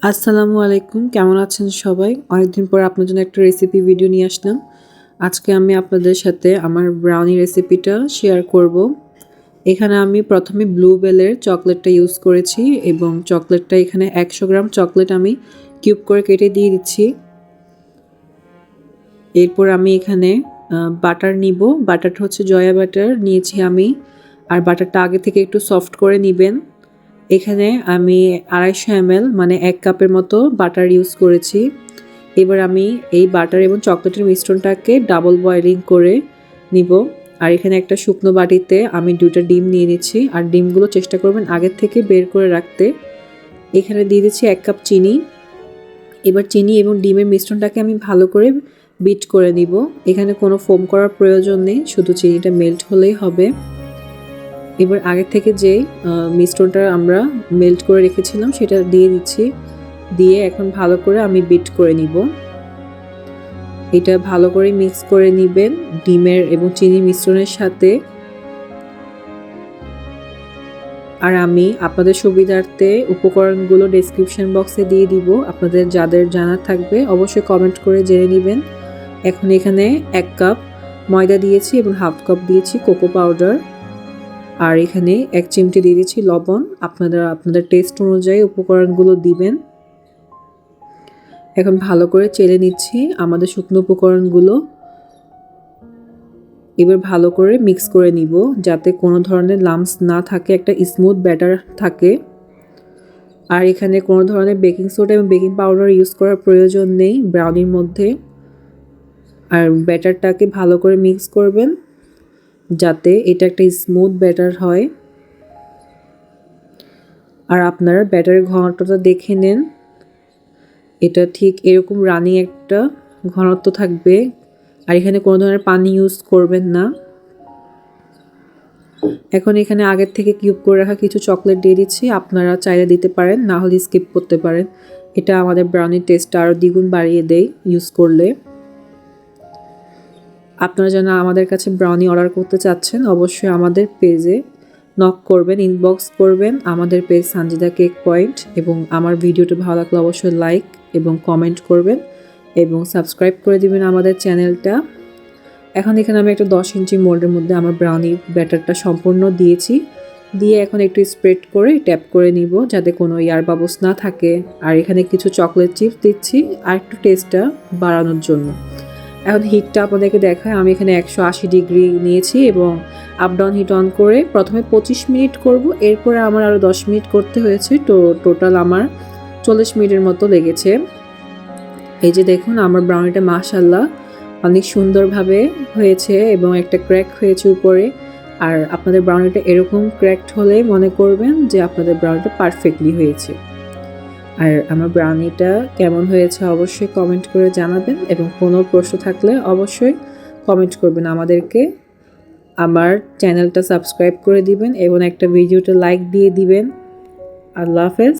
আসসালামু আলাইকুম। কেমন আছেন সবাই? অনেকদিন পর আপনার জন্য একটা রেসিপি ভিডিও নিয়ে আসলাম। আজকে আমি আপনাদের সাথে আমার ব্রাউনি রেসিপিটা শেয়ার করব। এখানে আমি প্রথমে ব্লু বেলের চকোলেটটা ইউজ করেছি এবং চকোলেটটা এখানে ১০০ গ্রাম চকোলেট আমি কিউব করে কেটে দিয়ে দিচ্ছি। এরপর আমি এখানে বাটার নিব। বাটারটা হচ্ছে জয়া বাটার নিয়েছি আমি। আর বাটারটা আগে থেকে একটু সফট করে নিবেন। এখানে আমি ২৫০ ml মানে ১ কাপের মতো বাটার ইউজ করেছি। এবার আমি এই বাটার এবং চকোলেটের মিশ্রণটাকে ডাবল বয়েলিং করে নিব। আর এখানে একটা শুকনো বাটিতে আমি ২টা ডিম নিয়ে নিচ্ছি। আর ডিমগুলো চেষ্টা করবেন আগের থেকে বের করে রাখতে। এখানে দিয়ে দিচ্ছি ১ কাপ চিনি। এবার চিনি এবং ডিমের মিশ্রণটাকে আমি ভালো করে বিট করে নিব। এখানে কোনো ফোম করার প্রয়োজন নেই, শুধু চিনিটা মেল্ট হলেই হবে। এবার আগে থেকে যেই মিশ্রণটা আমরা মেল্ট করে রেখেছিলাম সেটা দিয়ে দিচ্ছি। দিয়ে এখন ভালো করে আমি বিট করে নিব। এটা ভালো করে মিক্স করে নিবেন ডিমের এবং চিনির মিশ্রণের সাথে। আর আমি আপনাদের সুবিধার্থে উপকরণগুলো ডেসক্রিপশন বক্সে দিয়ে দিব। আপনাদের যাদের জানা থাকবে অবশ্যই কমেন্ট করে জেনে নেবেন। এখন এখানে ১ কাপ ময়দা দিয়েছি এবং হাফ কাপ দিয়েছি কোকো পাউডার। আর এখানে ১ চিমটি দিয়ে দিচ্ছি লবণ। আপনাদের টেস্ট অনুযায়ী উপকরণগুলো দিবেন। এখন ভালো করে চেলে নিচ্ছি আমাদের শুকনো উপকরণগুলো। এবার ভালো করে মিক্স করে নিব যাতে কোনো ধরনের লাম্পস না থাকে, একটা স্মুথ ব্যাটার থাকে। আর এখানে কোনো ধরনের বেকিং সোডা এবং বেকিং পাউডার ইউজ করার প্রয়োজন নেই ব্রাউনির মধ্যে। আর ব্যাটারটাকে ভালো করে মিক্স করবেন যাতে এটা একটা স্মুথ ব্যাটার হয়। আর আপনারা ব্যাটারের ঘনত্বটা দেখে নেন, এটা ঠিক এরকম রানি একটা ঘনত্ব থাকবে। আর এখানে কোনো ধরনের পানি ইউজ করবেন না। এখন এখানে আগের থেকে কিউব করে রাখা কিছু চকলেট দিয়ে দিচ্ছি। আপনারা চাইলে দিতে পারেন, না হলে স্কিপ করতে পারেন। এটা আমাদের ব্রাউনির টেস্টটা আরও দ্বিগুণ বাড়িয়ে দেয় ইউজ করলে। আপনারা যারা আমাদের কাছে ব্রাউনি অর্ডার করতে চাচ্ছেন অবশ্যই আমাদের পেজে নক করবেন, ইনবক্স করবেন আমাদের পেজ সানজিদা কেক পয়েন্ট। এবং আমার ভিডিওটা ভালো লাগলে অবশ্যই লাইক এবং কমেন্ট করবেন এবং সাবস্ক্রাইব করে দিবেন আমাদের চ্যানেলটা। এখন এখানে আমি একটা ১০ ইঞ্চি মোল্ডের মধ্যে আমার ব্রাউনি ব্যাটারটা সম্পূর্ণ দিয়েছি। দিয়ে এখন একটু স্প্রেড করে ট্যাপ করে নিব যাতে কোনো এয়ার বাবলস না থাকে। আর এখানে কিছু চকলেট চিপস দিচ্ছি আর একটু টেস্টটা বাড়ানোর জন্য। এখন হিটটা আপনাদেরকে দেখায়, আমি এখানে ১৮০ ডিগ্রি নিয়েছি এবং আপ ডাউন হিট অন করে প্রথমে ২৫ মিনিট করব। এরপরে আমার আরও ১০ মিনিট করতে হয়েছে, তো টোটাল আমার ৪০ মিনিটের মতো লেগেছে। এই যে দেখুন আমার ব্রাউনিটা মাশাআল্লাহ অনেক সুন্দরভাবে হয়েছে এবং একটা ক্র্যাক হয়েছে উপরে। আর আপনাদের ব্রাউনিটা এরকম ক্র্যাকড হলে মনে করবেন যে আপনাদের ব্রাউনিটা পারফেক্টলি হয়েছে। আর আমার ব্রাউনিটা কেমন হয়েছে অবশ্যই কমেন্ট করে জানাবেন এবং কোনো প্রশ্ন থাকলে অবশ্যই কমেন্ট করবেন আমাদেরকে। আমার চ্যানেলটা সাবস্ক্রাইব করে দিবেন এবং একটা ভিডিওটা লাইক দিয়ে দিবেন। আল্লাহ হাফেজ।